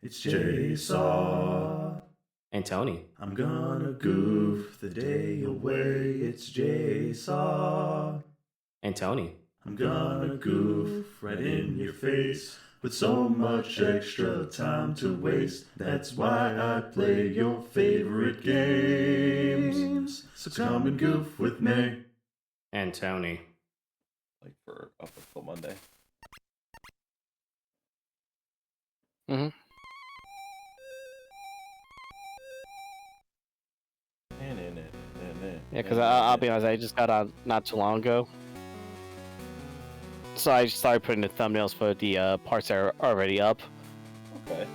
It's Jsaw. And Tony. I'm gonna goof the day away. It's Jsaw. And Tony. I'm gonna goof right in your face with so much extra time to waste. That's why I play your favorite games. So come and goof with me. And Tony. Like for up until Monday. Mm-hmm. Yeah, because I'll be honest, I just got on not too long ago. So I started putting the thumbnails for the parts that are already up. Okay.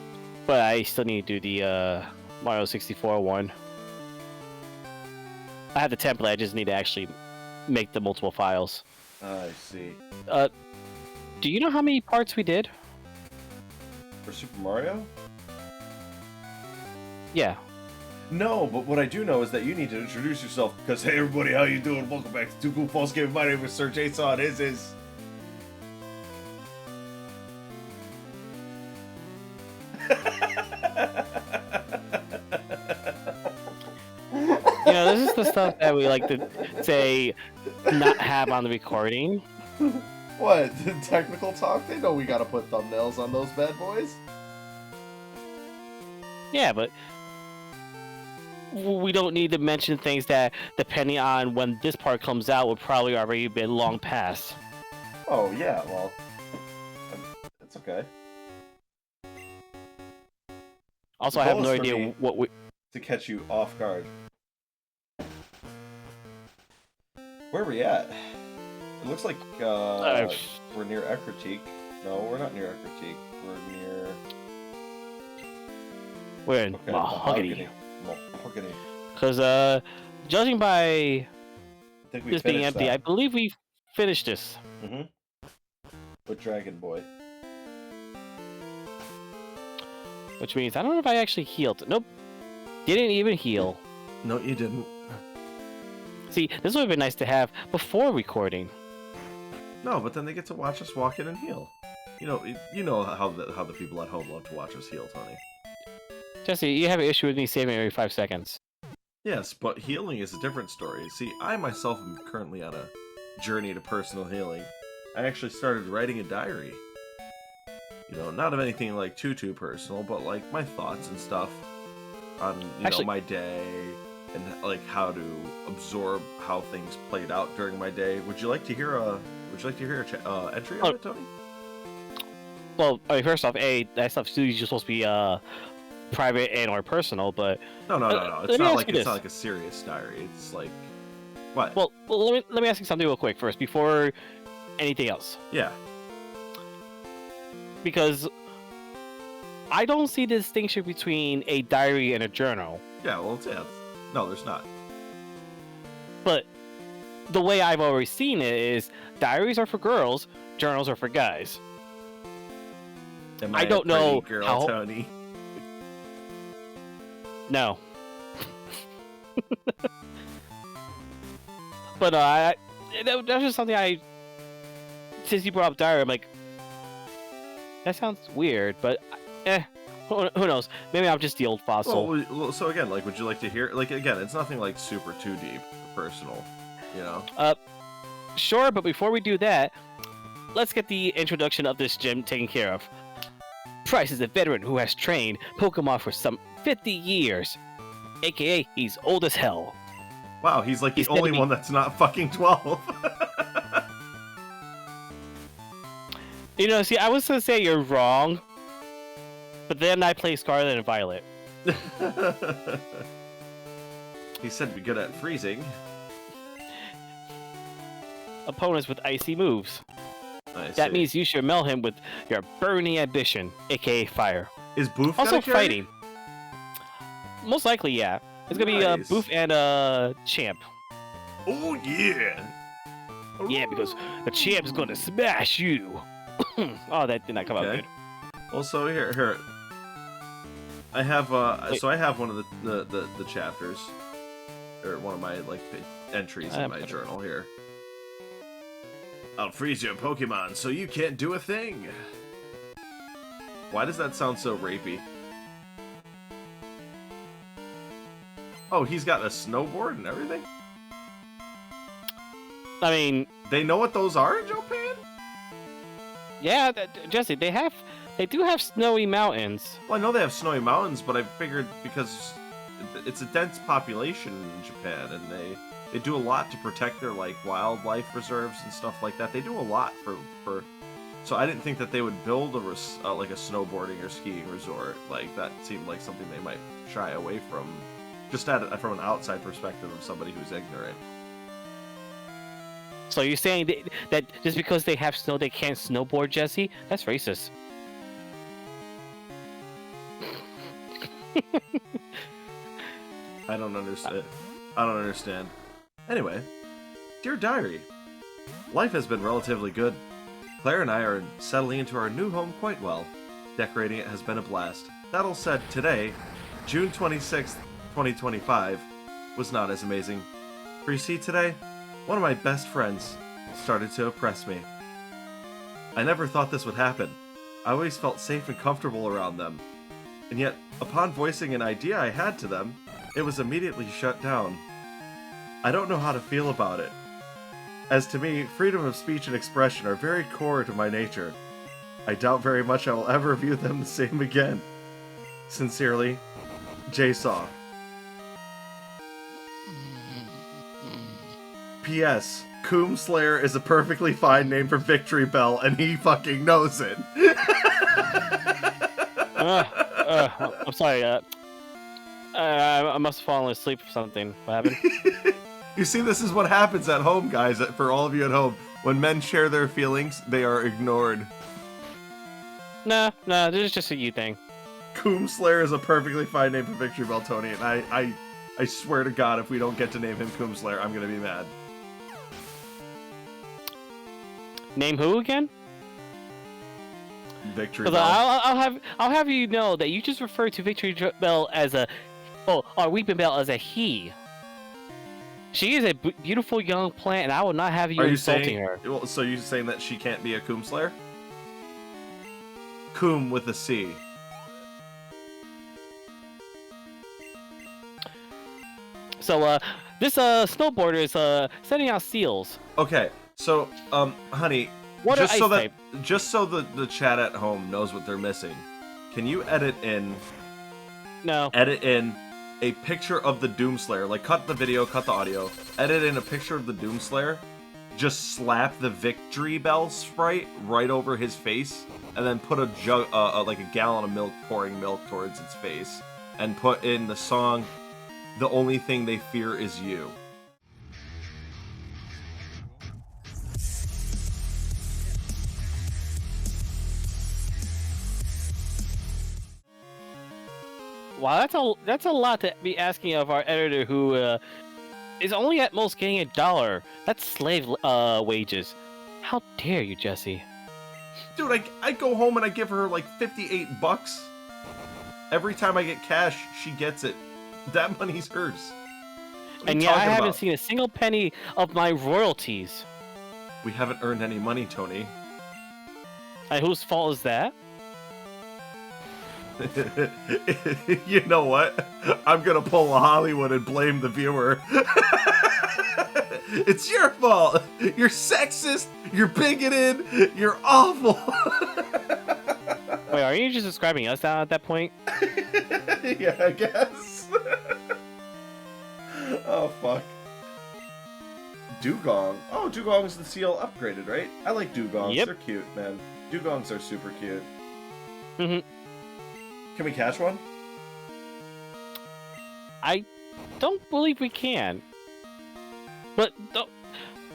But I still need to do the Mario 64 one. I have the template, I just need to actually make the multiple files. I see. Do you know how many parts we did? For Super Mario? Yeah. No, but what I do know is that you need to introduce yourself because, hey everybody, how you doing? Welcome back to Two Goofballs Gaming. My name is Sir Jsaw, and his is... You know, this is the stuff that we like to say not have on the recording. What? Technical talk? They know we gotta put thumbnails on those bad boys. Yeah, but we don't need to mention things that, depending on when this part comes out, will probably already been long past. Oh, yeah, well... It's okay. Also, The I have goal no is for idea me what we... to catch you off guard. Where are we at? It looks like we're near Ekritique. No, we're not near Ekritique. We're near... We're in Okay, Mahogany. Mahogany. Because, judging by I think we this being finished empty, I that. believe we finished this. Mm-hmm. With Dragon Boy. Which means, I don't know if I actually healed. Nope. Didn't even heal. No, you didn't. See, this would have been nice to have before recording. No, but then they get to watch us walk in and heal. You know how the people at home love to watch us heal, Tony. Jesse, you have an issue with me saving every 5 seconds. Yes, but healing is a different story. See, I myself am currently on a journey to personal healing. I actually started writing a diary. You know, not of anything like too personal, but like my thoughts and stuff on know my day and like how to absorb how things played out during my day. Would you like to hear a entry of it, Tony? Well, I mean, first off, that stuff's usually supposed to be private and or personal, but No. It's not like a serious diary. It's like what? Well, let me ask you something real quick first before anything else. Yeah. Because I don't see the distinction between a diary and a journal. Yeah, well, no, there's not. But the way I've always seen it is diaries are for girls, journals are for guys. I don't know girl, how... Tony. No. But that's just something since you brought up diary, I'm like, that sounds weird, but who knows? Maybe I'm just the old fossil. Well, so again, like, would you like to hear? Like, again, it's nothing like super too deep, or personal, you know. Sure, but before we do that, let's get the introduction of this gym taken care of. Price is a veteran who has trained Pokemon for some 50 years, aka he's old as hell. Wow, he's like the only one that's not fucking 12. You know, see, I was gonna say you're wrong, but then I play Scarlet and Violet. He said to be good at freezing. Opponents with icy moves. That means you should melt him with your burning ambition, aka fire. Is Boof also fighting? Most likely, yeah. It's gonna be Boof and Champ. Oh yeah! Yeah, because the Champ is gonna smash you. Oh, that did not come out good. Well, so here. I have I have one of the chapters, or one of my like entries in my journal here. I'll freeze your Pokemon so you can't do a thing. Why does that sound so rapey? Oh, he's got a snowboard and everything? I mean... They know what those are in Japan? Yeah, Jesse, they do have snowy mountains. Well, I know they have snowy mountains, but I figured because it's a dense population in Japan, and they do a lot to protect their like wildlife reserves and stuff like that. They do a lot for. So I didn't think that they would build like a snowboarding or skiing resort. Like that seemed like something they might shy away from, just from an outside perspective of somebody who's ignorant. So you're saying that just because they have snow, they can't snowboard, Jesse? That's racist. I don't understand. I don't understand. Anyway, dear diary, life has been relatively good. Claire and I are settling into our new home quite well. Decorating it has been a blast. That all said, today, June 26th, 2025, was not as amazing. For you see, today, one of my best friends started to oppress me. I never thought this would happen. I always felt safe and comfortable around them. And yet, upon voicing an idea I had to them, it was immediately shut down. I don't know how to feel about it. As to me, freedom of speech and expression are very core to my nature. I doubt very much I will ever view them the same again. Sincerely, Jsaw. P.S. Coom Slayer is a perfectly fine name for Victory Bell, and he fucking knows it. I'm sorry. I must have fallen asleep or something. What happened? You see, this is what happens at home, guys, for all of you at home. When men share their feelings, they are ignored. No, this is just a you thing. Coom Slayer is a perfectly fine name for Victory Bell, Tony, and I swear to God, if we don't get to name him Coom Slayer, I'm gonna be mad. Name who again? Victory Bell. I'll have you know that you just referred to Victory Bell as a, or Weeping Bell as a he. She is a beautiful young plant, and I will not have you insulting her. Well, so you're saying that she can't be a Coom Slayer? Coom with a C. So, this snowboarder is sending out seals. Okay, so honey, What just so that just so the chat at home knows what they're missing, can you edit in a picture of the Doomslayer? Like, cut the video, cut the audio, edit in a picture of the Doomslayer, just slap the Victory Bell sprite right over his face, and then put a jug, like a gallon of milk, pouring milk towards its face, and put in the song "The Only Thing They Fear Is You." Wow, that's a lot to be asking of our editor, who is only at most getting $1. That's slave wages. How dare you, Jesse? Dude, I go home and I give her like $58. Every time I get cash, she gets it. That money's hers. And yet I haven't seen a single penny of my royalties. We haven't earned any money, Tony. Whose fault is that? You know what? I'm gonna pull a Hollywood and blame the viewer. It's your fault. You're sexist. You're bigoted. You're awful. Wait, are you just describing us now at that point? Yeah, I guess. Oh, fuck. Dugong. Oh, Dugong's the seal upgraded, right? I like Dugongs. Yep. They're cute, man. Dugongs are super cute. Mm-hmm. Can we catch one? I don't believe we can. But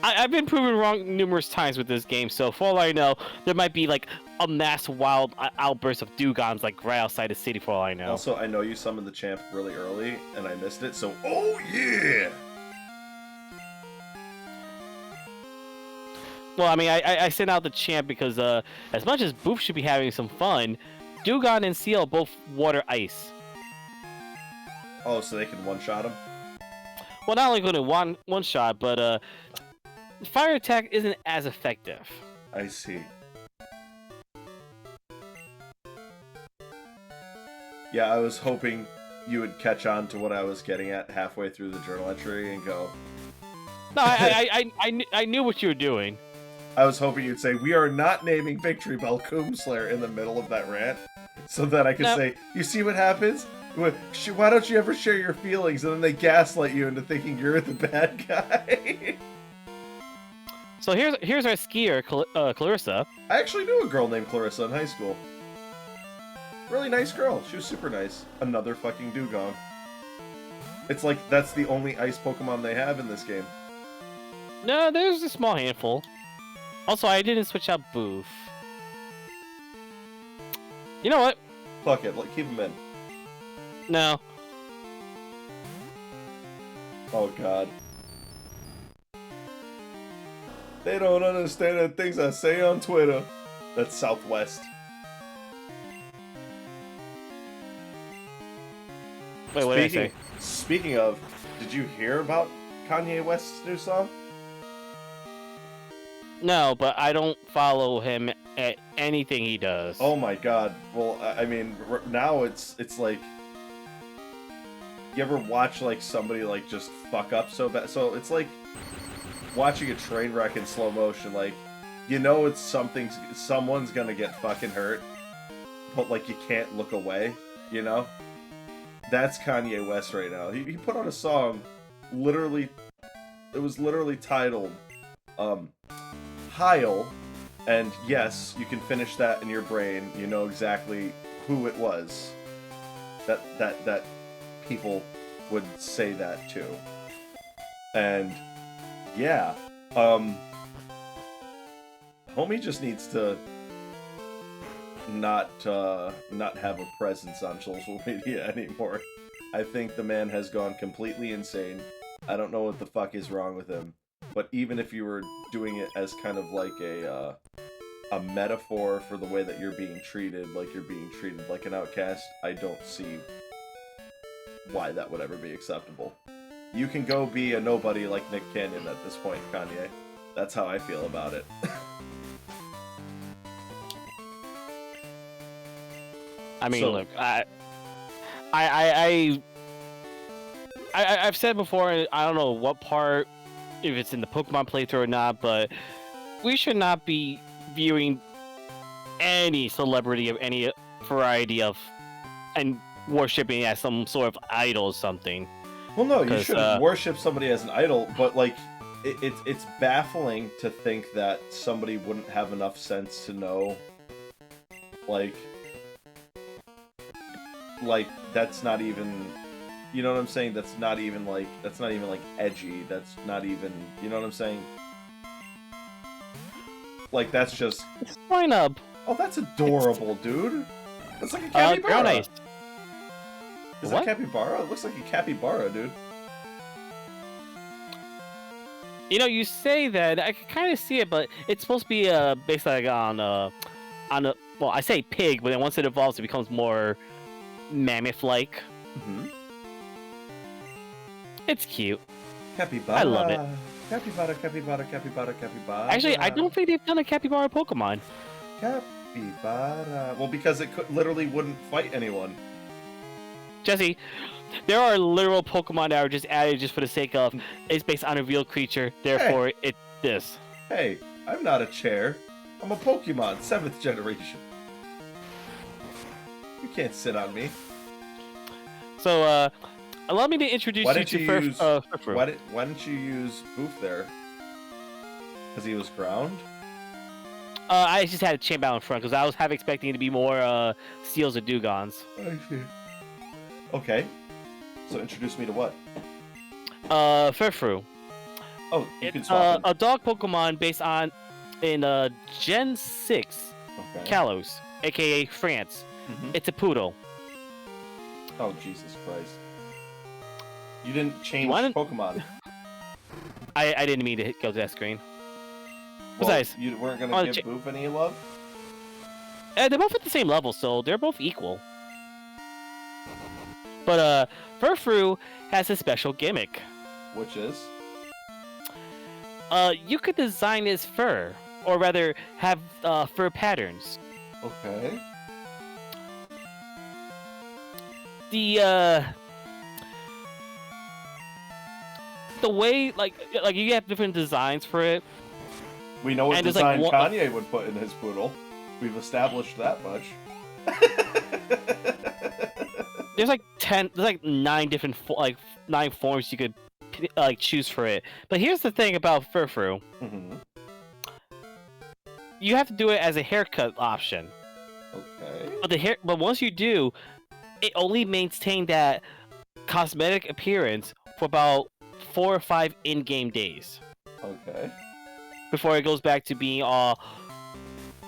I've been proven wrong numerous times with this game, so for all I know, there might be like a mass wild outburst of Dugons like right outside the city for all I know. Also, I know you summoned the champ really early, and I missed it, so oh yeah! Well, I mean, I sent out the champ because as much as Boof should be having some fun, Dugon and Seal both water ice. Oh, so they can one-shot him? Well, not only going to one shot, but fire attack isn't as effective. I see. Yeah, I was hoping you would catch on to what I was getting at halfway through the journal entry and go. No, I knew what you were doing. I was hoping you'd say, we are not naming Victory Bell Coom Slayer in the middle of that rant, so that I could say, you see what happens? Why don't you ever share your feelings? And then they gaslight you into thinking you're the bad guy. So here's our skier, Clarissa. I actually knew a girl named Clarissa in high school. Really nice girl. She was super nice. Another fucking dugong. It's like that's the only ice Pokemon they have in this game. No, there's a small handful. Also, I didn't switch out Boof. You know what? Fuck it. Keep him in. No. Oh god. They don't understand the things I say on Twitter. That's Southwest. Wait, what did I say? Speaking of, did you hear about Kanye West's new song? No, but I don't follow him at anything he does. Oh my god. Well, I mean, now it's like... You ever watch, like, somebody, like, just fuck up so bad? So it's like watching a train wreck in slow motion. Like, you know it's someone's gonna get fucking hurt, but, like, you can't look away, you know? That's Kanye West right now. He put out a song, it was literally titled, Heil, and yes, you can finish that in your brain. You know exactly who it was that people would say that to. And yeah, homie just needs to not have a presence on social media anymore. I think the man has gone completely insane. I don't know what the fuck is wrong with him. But even if you were doing it as kind of like a metaphor for the way that you're being treated, like you're being treated like an outcast, I don't see why that would ever be acceptable. You can go be a nobody like Nick Cannon at this point, Kanye. That's how I feel about it. I mean, look, I've said before, and I don't know what part, if it's in the Pokemon playthrough or not, but we should not be viewing any celebrity of any variety of and worshipping as some sort of idol or something. Well, no, you shouldn't worship somebody as an idol, but like, it's baffling to think that somebody wouldn't have enough sense to know, like that's not even, you know what I'm saying? That's not even like edgy. That's not even, you know what I'm saying? Like, that's just... Line up. Oh, that's adorable, dude. That's like a capybara. Nice. Is that a capybara? It looks like a capybara, dude. You know, you say that, I can kind of see it, but it's supposed to be based like on a, well, I say pig, but then once it evolves, it becomes more mammoth-like. Mm-hmm. It's cute. Capybara. I love it. Capybara, capybara, capybara, capybara. Actually, I don't think they've done a capybara Pokemon. Capybara. Well, because it literally wouldn't fight anyone. Jesse, there are literal Pokemon that are just added just for the sake of it's based on a real creature, therefore it's this. Hey, I'm not a chair. I'm a Pokemon, 7th generation. You can't sit on me. So, allow me to introduce you to Furfrou. Why didn't you use Boof there? Because he was ground? I just had a Champ in front because I was expecting it to be more Steels or Dugons. I see. Okay. So introduce me to what? Furfrou. Oh, you can It's swap a dog Pokemon based on in Gen 6 Kalos, aka France. Mm-hmm. It's a poodle. Oh, Jesus Christ. You didn't change Pokemon. I didn't mean to go to that screen. Well, Besides, you weren't going to give Boof any love? they're both at the same level, so they're both equal. But Furfrou has a special gimmick. Which is? You could design his fur, or rather, have fur patterns. Okay. the way like you have different designs for it. We know what And there's, design like, Kanye would put in his poodle. We've established that much. There's like 9 different 9 forms you could choose for it. But here's the thing about Furfrou. Mm-hmm. You have to do it as a haircut option. Okay. But once you do, it only maintains that cosmetic appearance for about 4 or 5 in-game days. Okay. Before it goes back to being all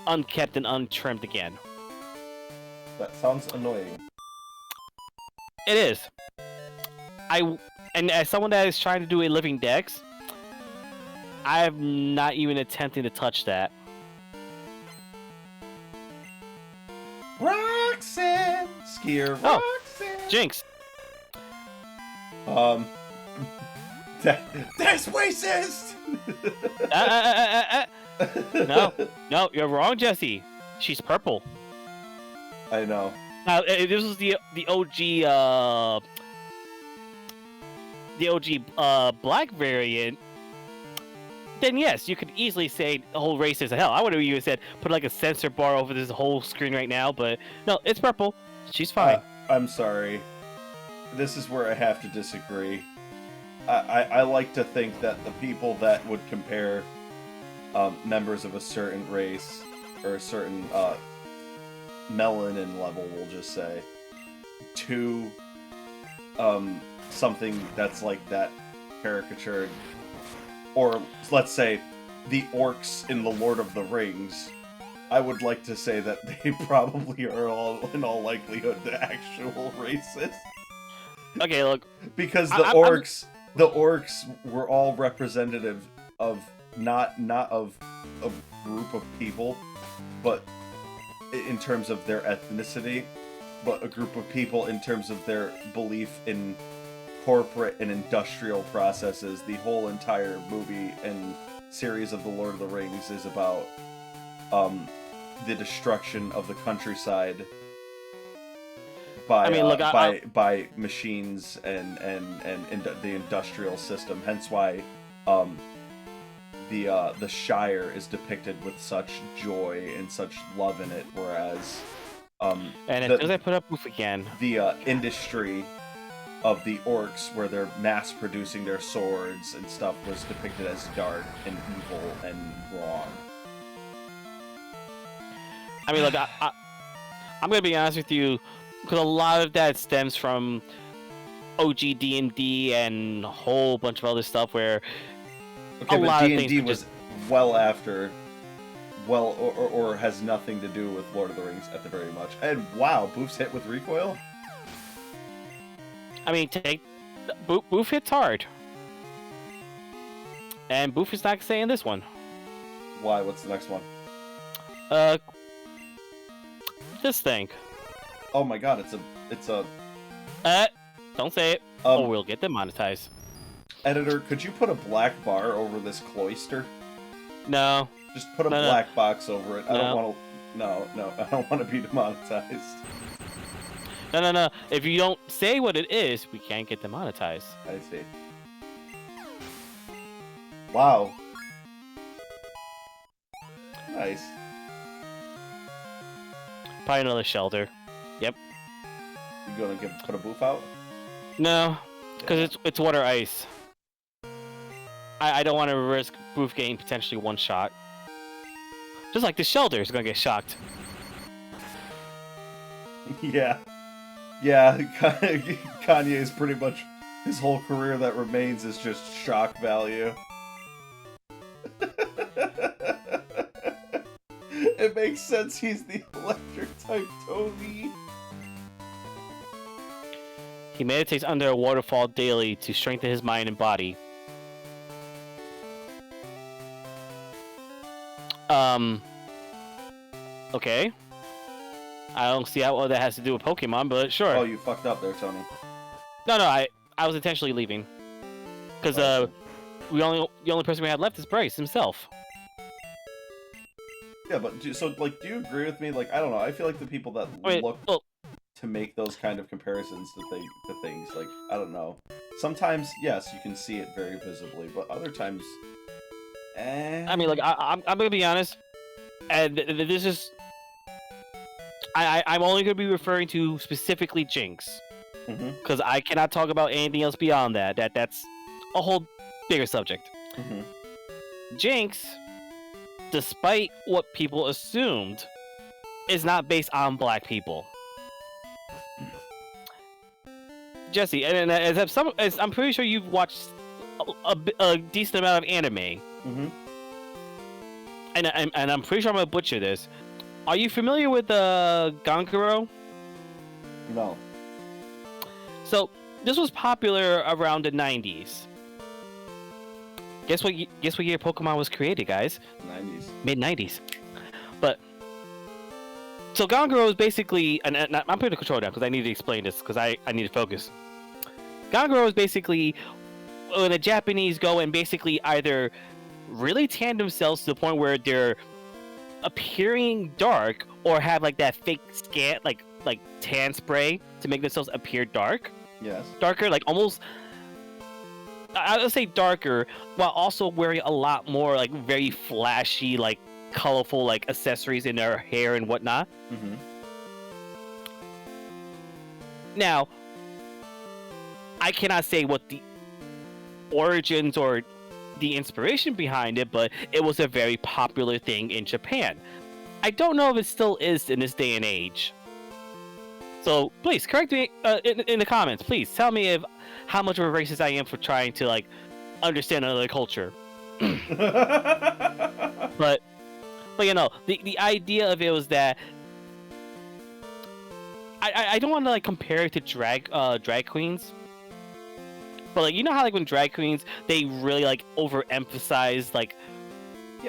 unkept and untrimmed again. That sounds annoying. It is. And as someone that is trying to do a living dex, I am not even attempting to touch that. Roxanne! Skier Oh, Roxanne! Jinx. That's racist! No, you're wrong, Jesse. She's purple. I know. Now, if this was the OG black variant, then yes, you could easily say the whole race is hell. I would have even said put like a censor bar over this whole screen right now, but no, it's purple. She's fine. I'm sorry. This is where I have to disagree. I like to think that the people that would compare members of a certain race or a certain melanin level, we'll just say, to something that's like that caricatured, or let's say the orcs in the Lord of the Rings, I would like to say that they probably are in all likelihood the actual racists. Okay, look, because the orcs were all representative of not of a group of people, but in terms of their ethnicity, but a group of people in terms of their belief in corporate and industrial processes. The whole entire movie and series of The Lord of the Rings is about the destruction of the countryside by machines and the industrial system. Hence why the Shire is depicted with such joy and such love in it, whereas and as soon as I put up Oof again, the industry of the orcs, where they're mass producing their swords and stuff, was depicted as dark and evil and wrong. I mean, look, I'm gonna be honest with you, because a lot of that stems from OG D&D and a whole bunch of other stuff where okay, but D&D was well after, or has nothing to do with Lord of the Rings at the very much. And wow, Boof's hit with recoil? I mean, Boof hits hard. And Boof is not saying this one. Why? What's the next one? This thing. Oh my god, it's a... Don't say it, or we'll get demonetized. Editor, could you put a black bar over this cloister? No. Just put a black box over it. I No. don't want to... No, I don't want to be demonetized. No. If you don't say what it is, we can't get demonetized. I see. Wow. Nice. Probably another shelter. Yep. You gonna put a Boof out? No, because it's water ice. I don't want to risk Boof getting potentially one shot. Just like the shelter is gonna get shocked. Yeah. Yeah, Kanye is pretty much... His whole career that remains is just shock value. It makes sense, he's the electric-type Toby. He meditates under a waterfall daily to strengthen his mind and body. Okay. I don't see how that has to do with Pokemon, but sure. Oh, you fucked up there, Tony. No, I was intentionally leaving. Because, the only person we had left is Bryce himself. Yeah, but, do you agree with me? Like, I don't know, I feel like the people that look to make those kind of comparisons to things. Like, I don't know. Sometimes, yes, you can see it very visibly, but other times, I mean, like, I'm gonna be honest, and this is, I'm only gonna be referring to specifically Jinx, Mhm. because I cannot talk about anything else beyond that. That's a whole bigger subject. Mhm. Jinx, despite what people assumed, is not based on black people. Jesse, and as I'm pretty sure you've watched a decent amount of anime, Mhm. and I'm pretty sure I'm gonna butcher this. Are you familiar with Ganguro? No. So this was popular around the 90s. Guess what year Pokemon was created, guys? 90s. Mid 90s. But so Ganguro is basically, and I'm putting the control down because I need to explain this because I need to focus. Ganguro is basically when the Japanese go and basically either really tan themselves to the point where they're appearing dark, or have like that fake scan, like tan spray to make themselves appear Yes. darker, like almost. I would say darker, while also wearing a lot more like very flashy, like colorful, like accessories in their hair and whatnot. Mhm. Now, I cannot say what the origins or the inspiration behind it, but it was a very popular thing in Japan. I don't know if it still is in this day and age. So please correct me in the comments. Please tell me how much of a racist I am for trying to like understand another culture. But you know, the idea of it was that I don't want to like compare it to drag queens. But like, you know how like when drag queens, they really like overemphasize like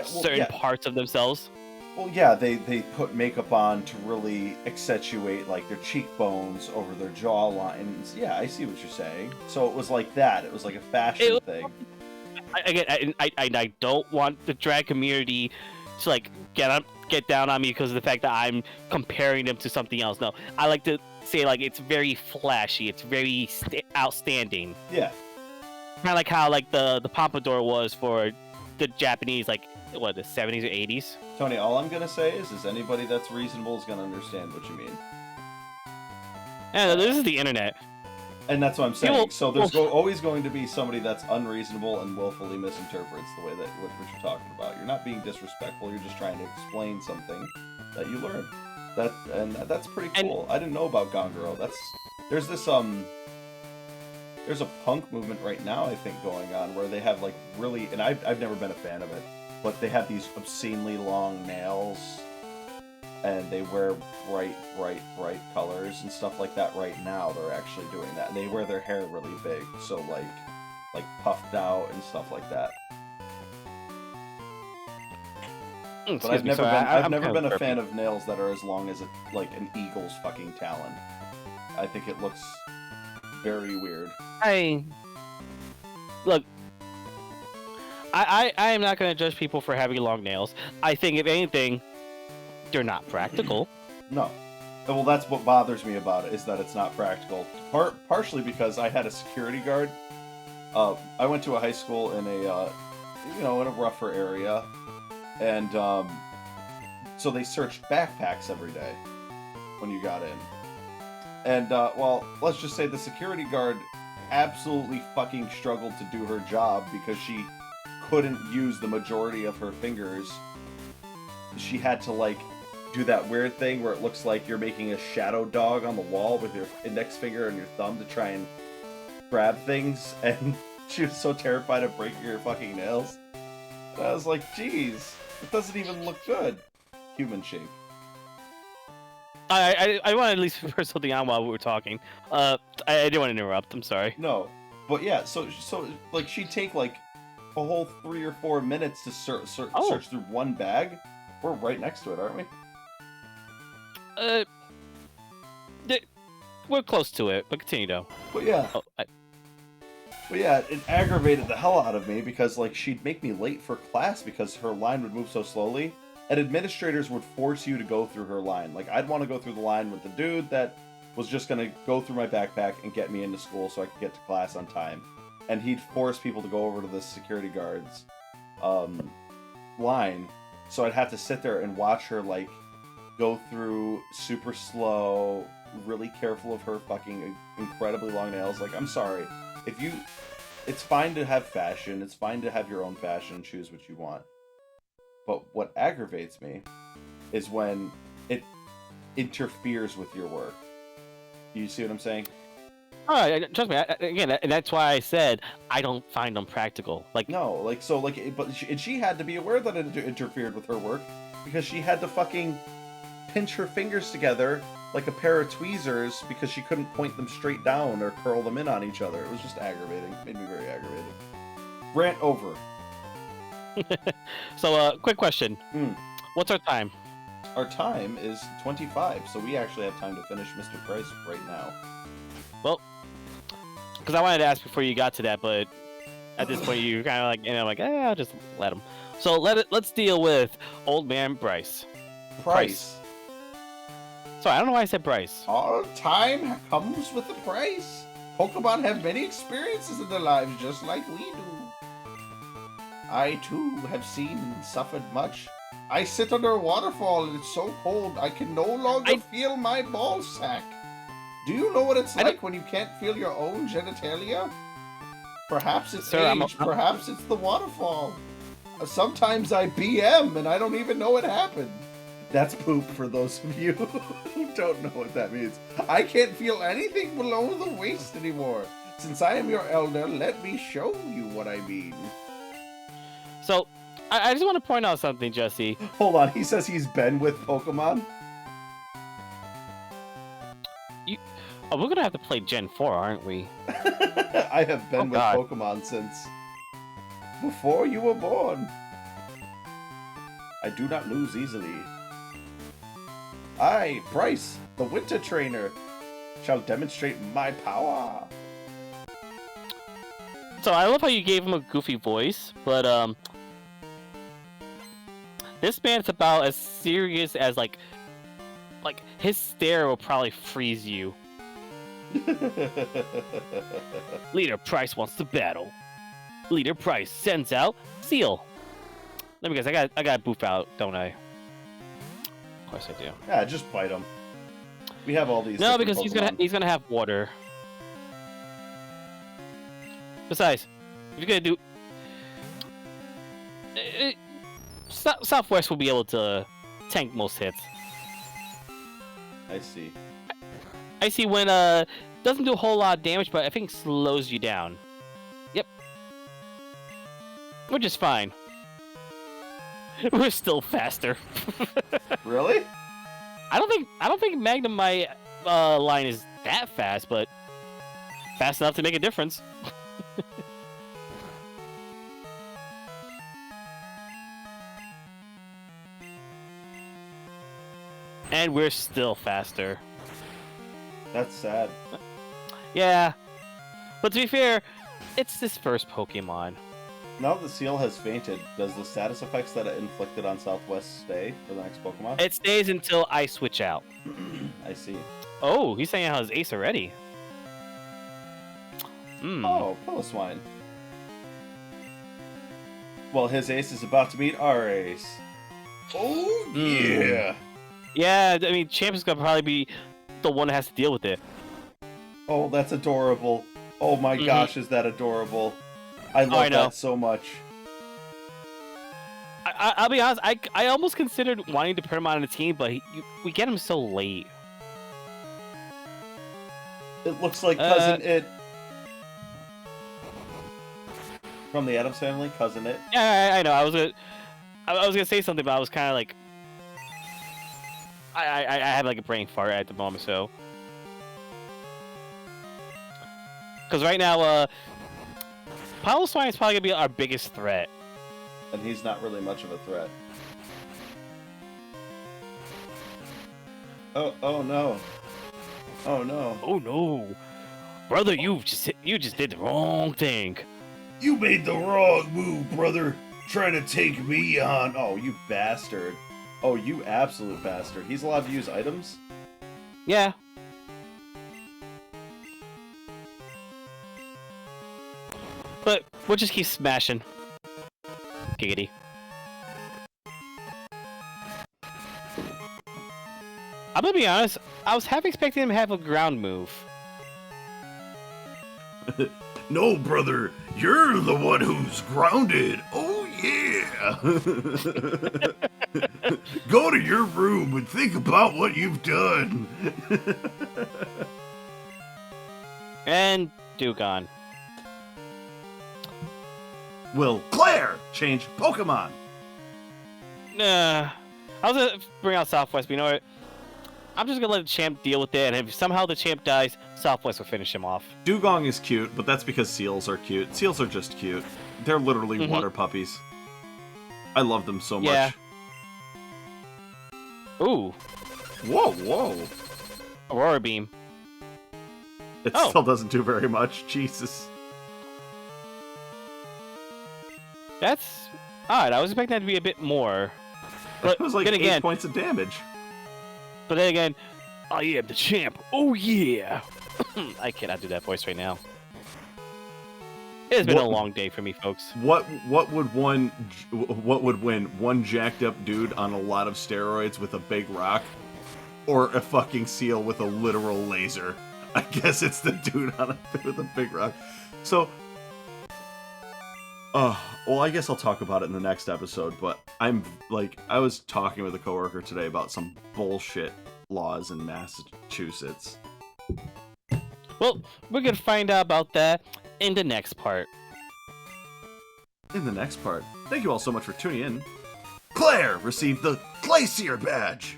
certain parts of themselves. Well, yeah, they put makeup on to really accentuate like their cheekbones over their jawlines. Yeah, I see what you're saying. So it was like that. It was like a fashion thing. I don't want the drag community to like get down on me because of the fact that I'm comparing them to something else. No, I like to say like it's very flashy. It's very outstanding. Yeah. Kind of like how like the pompadour was for the Japanese, like what, the 70s or 80s. Tony, all I'm gonna say is anybody that's reasonable is gonna understand what you mean. Yeah, this is the internet. And that's what I'm saying. People, so there's always going to be somebody that's unreasonable and willfully misinterprets the way that what you're talking about. You're not being disrespectful. You're just trying to explain something that you learned. That's pretty cool. I didn't know about Ganguro. There's this there's a punk movement right now, I think, going on where they have like really, and I've never been a fan of it, but they have these obscenely long nails, and they wear bright colors and stuff like that. Right now, they're actually doing that, and they wear their hair really big, so like puffed out and stuff like that. But I've never been a fan of nails that are as long as like an eagle's fucking talon. I think it looks very weird. Look, I am not going to judge people for having long nails. I think if anything, they're not practical. No. Well, that's what bothers me about it, is that it's not practical. Partially because I had a security guard. I went to a high school in a in a rougher area, and so they searched backpacks every day when you got in. And well, let's just say the security guard absolutely fucking struggled to do her job because she couldn't use the majority of her fingers. She had to like do that weird thing where it looks like you're making a shadow dog on the wall with your index finger and your thumb to try and grab things, and she was so terrified of breaking her fucking nails. And I was like, geez, it doesn't even look good. Human shape. I want to at least put something on while we were talking. I didn't want to interrupt. I'm sorry. No, but yeah, so like she'd take like a whole 3 or 4 minutes to search through one bag. We're right next to it, aren't we? We're close to it, but continue though. But yeah. But yeah, it aggravated the hell out of me because like she'd make me late for class because her line would move so slowly, and administrators would force you to go through her line. Like I'd want to go through the line with the dude that was just gonna go through my backpack and get me into school so I could get to class on time. And he'd force people to go over to the security guards line, so I'd have to sit there and watch her like go through super slow, really careful of her fucking incredibly long nails. Like, I'm sorry, it's fine to have fashion, it's fine to have your own fashion, choose what you want. But what aggravates me is when it interferes with your work. You see what I'm saying? Oh, trust me. Again, and that's why I said I don't find them practical. Like, No, like, so, like, but she had to be aware that it interfered with her work, because she had to fucking pinch her fingers together like a pair of tweezers because she couldn't point them straight down or curl them in on each other. It was just aggravating. It made me very aggravated. Rant over. So, quick question. What's our time? Our time is 25, so we actually have time to finish Mr. Price right now. Well, because I wanted to ask before you got to that, but at this point you're kind of like, like, I'll just let him. So let's deal with Old Man Bryce. Price. Sorry, I don't know why I said Bryce. All time comes with a price. Pokemon have many experiences in their lives just like we do. I too have seen and suffered much. I sit under a waterfall and it's so cold I can no longer feel my ball sack. Do you know what it's like when you can't feel your own genitalia? Perhaps it's age, perhaps it's the waterfall. Sometimes I BM and I don't even know it happened. That's poop for those of you who don't know what that means. I can't feel anything below the waist anymore. Since I am your elder, let me show you what I mean. So, I just want to point out something, Jesse. Hold on, he says he's been with Pokemon? Oh, we're gonna have to play Gen 4, aren't we? I have been with Pokemon since before you were born. I do not lose easily. I, Bryce, the Winter Trainer, shall demonstrate my power. So I love how you gave him a goofy voice, but this man's about as serious as like his stare will probably freeze you. Leader Price wants to battle. Leader Price sends out Seal. Let me guess, I got boof out, don't I? Of course I do. Yeah, just bite him. We have all these. No, because Pokemon. he's gonna have water. Besides, if you're gonna do, Southwest will be able to tank most hits. I see. I see when doesn't do a whole lot of damage, but I think slows you down. Yep. Which is fine. We're still faster. Really? I don't think Magnemite line is that fast, but fast enough to make a difference. And we're still faster. That's sad. Yeah. But to be fair, it's this first Pokemon. Now that Seal has fainted, does the status effects that it inflicted on Southwest stay for the next Pokemon? It stays until I switch out. I see. Oh, he's saying how his ace already. Oh, Piloswine. Well, his ace is about to meet our ace. Oh, yeah! Yeah, I mean, Champ is going to probably be the one that has to deal with it. Oh, that's adorable. Oh my gosh, is that adorable. I love that so much. I'll be honest, I almost considered wanting to put him on the team, but we get him so late. It looks like Cousin It. From the Addams Family, Cousin It. Yeah, I know. I was gonna say something, but I was kind of like, I had like a brain fart at the moment, so. Because right now, Piloswine is probably gonna be our biggest threat. And he's not really much of a threat. Oh no. Oh no. Oh no. Brother, you just did the wrong thing. You made the wrong move, brother. Trying to take me on. Oh, you bastard. Oh, you absolute bastard. He's allowed to use items? Yeah. We'll just keep smashing. Giggity. I'm gonna be honest, I was half expecting him to have a ground move. No, brother, you're the one who's grounded. Oh, yeah. Go to your room and think about what you've done. And Dugong. Will Claire change Pokemon? Nah. I was gonna bring out Southwest, but you know what? I'm just gonna let the champ deal with it, and if somehow the champ dies, Southwest will finish him off. Dugong is cute, but that's because seals are cute. Seals are just cute. They're literally water puppies. I love them so Yeah. much. Ooh. Whoa. Aurora Beam. It Oh. still doesn't do very much. Jesus. That's odd. I was expecting that to be a bit more. But It was like then 8 again, points of damage. but then again, I am the champ. Oh yeah. I cannot do that voice right now. It has been a long day for me, folks. What would win? One jacked up dude on a lot of steroids with a big rock, or a fucking seal with a literal laser? I guess it's the dude with a big rock. So, well, I guess I'll talk about it in the next episode. But I was talking with a coworker today about some bullshit laws in Massachusetts. Well, we're gonna find out about that in the next part. In the next part, thank you all so much for tuning in. Claire received the Glacier Badge.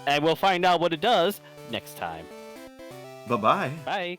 And we'll find out what it does next time. Bye-bye. Bye.